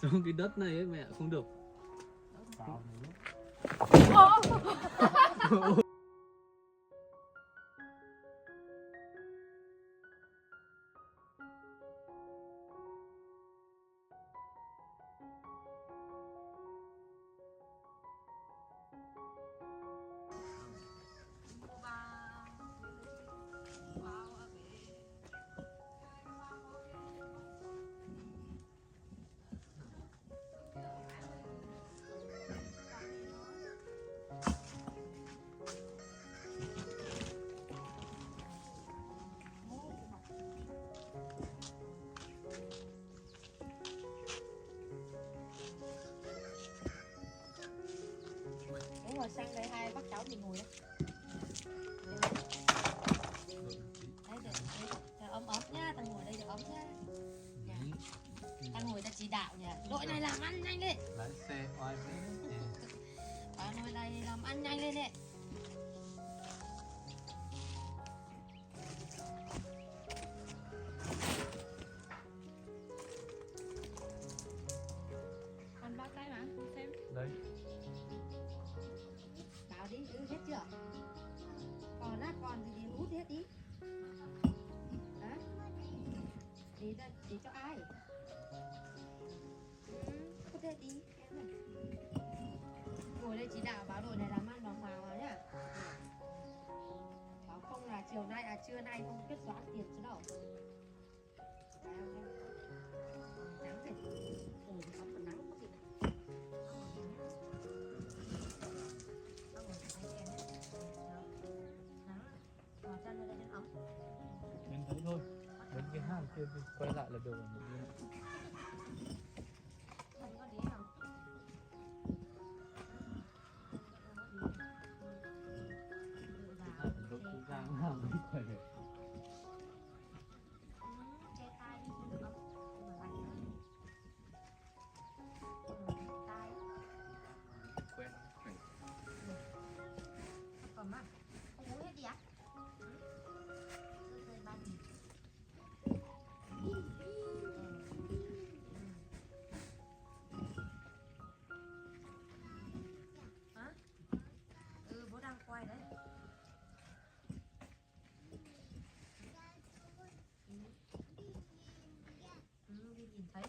Xuống cái đất này ấy mẹ không được. Ngồi sang đây hai bác cháu mình ngồi đấy. Đấy để ấm ấm nhá, ta ngồi đây để ấm nhá. Ta ngồi ta chỉ đạo nhỉ. Đội này làm ăn nhanh lên. Lái xe oai thế. Đội này làm ăn nhanh lên đấy. Còn bao tay mà, xem. Đấy. Bảo đi, hết chưa? Còn á, còn thì hút hết đi. Hả? Để cho ai? Hút hết đi. Ngồi đây chỉ đạo báo đội này làm ăn vào vào nhá. Bảo không là chiều nay trưa nay không kết toán tiền chứ đâu. Nắng này. Ôi ấm còn nắng có gì này. Nhìn thấy thôi. Đến cái hang kia đi, quay lại là được rồi mình đi. Lúc cứ giang hàng đi quay được. Quen. Còn mà không uống hết đi á? Hả? Bố đang quay đấy. Đi nhìn thấy